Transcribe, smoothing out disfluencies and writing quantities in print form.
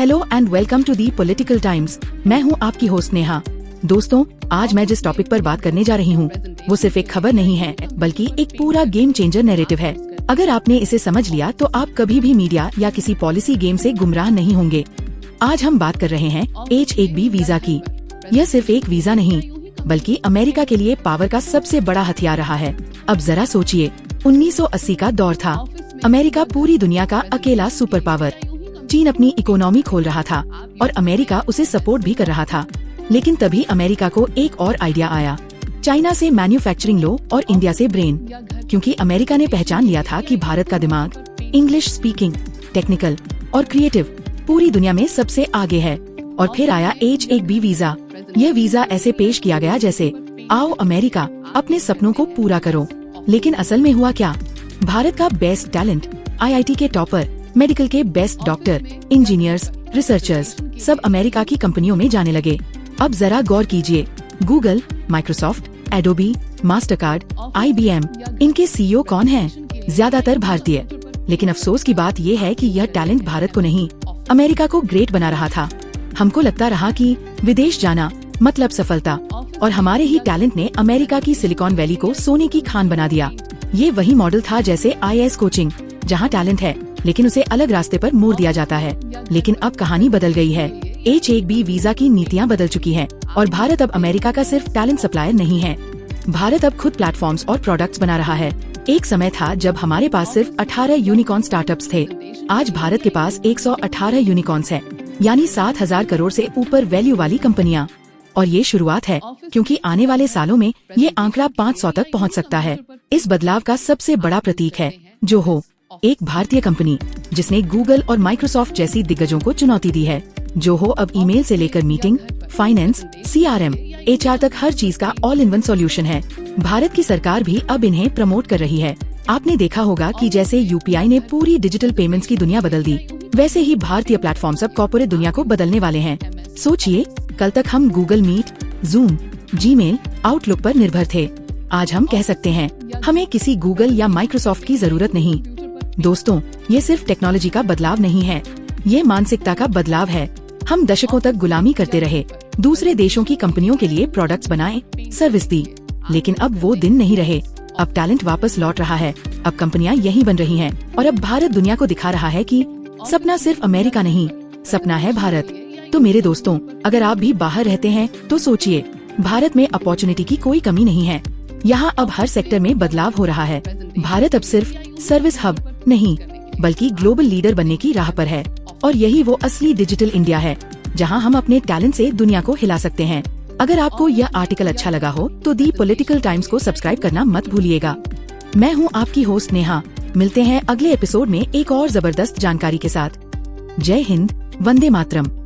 Hello and welcome to the Political Times. मैं हूं आपकी होस्ट नेहा। दोस्तों, आज मैं जिस टॉपिक पर बात करने जा रही हूं, वो सिर्फ एक खबर नहीं है, बल्कि एक पूरा गेम चेंजर नैरेटिव है। अगर आपने इसे समझ लिया तो आप कभी भी मीडिया या किसी पॉलिसी गेम से गुमराह नहीं होंगे। आज हम बात कर रहे हैं H-1B वीजा की। यह सिर्फ एक वीजा नहीं, बल्कि अमेरिका के लिए पावर का सबसे बड़ा हथियार रहा है। अब जरा सोचिए, 1980 का दौर था। अमेरिका पूरी दुनिया का अकेला सुपर पावर। चीन अपनी इकोनॉमी खोल रहा था और अमेरिका उसे सपोर्ट भी कर रहा था। लेकिन तभी अमेरिका को एक और आइडिया आया। चाइना से मैन्युफैक्चरिंग लो और इंडिया से ब्रेन, क्योंकि अमेरिका ने पहचान लिया था कि भारत का दिमाग इंग्लिश स्पीकिंग, टेक्निकल और क्रिएटिव पूरी दुनिया में सबसे आगे है। और फिर आया H-1B वीजा। यह वीजा ऐसे पेश किया गया जैसे आओ अमेरिका, अपने सपनों को पूरा करो। लेकिन असल में हुआ क्या? भारत का बेस्ट टैलेंट, IIT के टॉपर, मेडिकल के बेस्ट डॉक्टर, इंजीनियर्स, रिसर्चर्स सब अमेरिका की कंपनियों में जाने लगे। अब जरा गौर कीजिए, Google, Microsoft, Adobe, Mastercard, IBM, इनके CEO कौन हैं? ज्यादातर भारतीय। लेकिन अफसोस की बात ये है कि यह टैलेंट भारत को नहीं, अमेरिका को ग्रेट बना रहा था। हमको लगता रहा कि विदेश जाना मतलब सफलता, और हमारे ही टैलेंट ने अमेरिका की सिलिकॉन वैली को सोने की खान बना दिया। ये वही मॉडल था जैसे IAS कोचिंग, जहाँ टैलेंट है लेकिन उसे अलग रास्ते पर मोड़ दिया जाता है। लेकिन अब कहानी बदल गई है। H-1B वीजा की नीतियाँ बदल चुकी हैं और भारत अब अमेरिका का सिर्फ टैलेंट सप्लायर नहीं है। भारत अब खुद प्लेटफॉर्म्स और प्रोडक्ट्स बना रहा है। एक समय था जब हमारे पास सिर्फ 18 यूनिकॉर्न स्टार्टअप्स थे। आज भारत के पास 118 यूनिकॉर्न्स है, यानी 7,000 करोड़ से ऊपर वैल्यू वाली कंपनियां। और ये शुरुआत है, क्योंकि आने वाले सालों में ये आंकड़ा 500 तक पहुंच सकता है। इस बदलाव का सबसे बड़ा प्रतीक है जोहो, एक भारतीय कंपनी जिसने गूगल और माइक्रोसॉफ्ट जैसी दिग्गजों को चुनौती दी है। जोहो अब ईमेल से लेकर मीटिंग, फाइनेंस, CRM, HR तक हर चीज का ऑल इन वन सॉल्यूशन है। भारत की सरकार भी अब इन्हें प्रमोट कर रही है। आपने देखा होगा कि जैसे UPI ने पूरी डिजिटल पेमेंट्स की दुनिया बदल दी, वैसे ही भारतीय प्लेटफॉर्म्स अब कॉर्पोरेट दुनिया को बदलने वाले हैं। सोचिए, कल तक हम Google Meet, Zoom, Gmail, Outlook पर निर्भर थे। आज हम कह सकते हैं हमें किसी गूगल या माइक्रोसॉफ्ट की जरूरत नहीं। दोस्तों, ये सिर्फ टेक्नोलॉजी का बदलाव नहीं है, ये मानसिकता का बदलाव है। हम दशकों तक गुलामी करते रहे, दूसरे देशों की कंपनियों के लिए प्रोडक्ट्स बनाए, सर्विस दी। लेकिन अब वो दिन नहीं रहे। अब टैलेंट वापस लौट रहा है। अब कंपनियां यही बन रही हैं और अब भारत दुनिया को दिखा रहा है कि सपना सिर्फ अमेरिका नहीं, सपना है भारत। तो मेरे दोस्तों, अगर आप भी बाहर रहते हैं तो सोचिए, भारत में अपॉर्चुनिटी की कोई कमी नहीं है। यहाँ अब हर सेक्टर में बदलाव हो रहा है। भारत अब सिर्फ सर्विस हब नहीं, बल्कि ग्लोबल लीडर बनने की राह पर है। और यही वो असली डिजिटल इंडिया है, जहाँ हम अपने टैलेंट से दुनिया को हिला सकते हैं। अगर आपको यह आर्टिकल अच्छा लगा हो तो दी पॉलिटिकल टाइम्स को सब्सक्राइब करना मत भूलिएगा। मैं हूँ आपकी होस्ट नेहा। मिलते हैं अगले एपिसोड में एक और जबरदस्त जानकारी के साथ। जय हिंद, वंदे मातरम।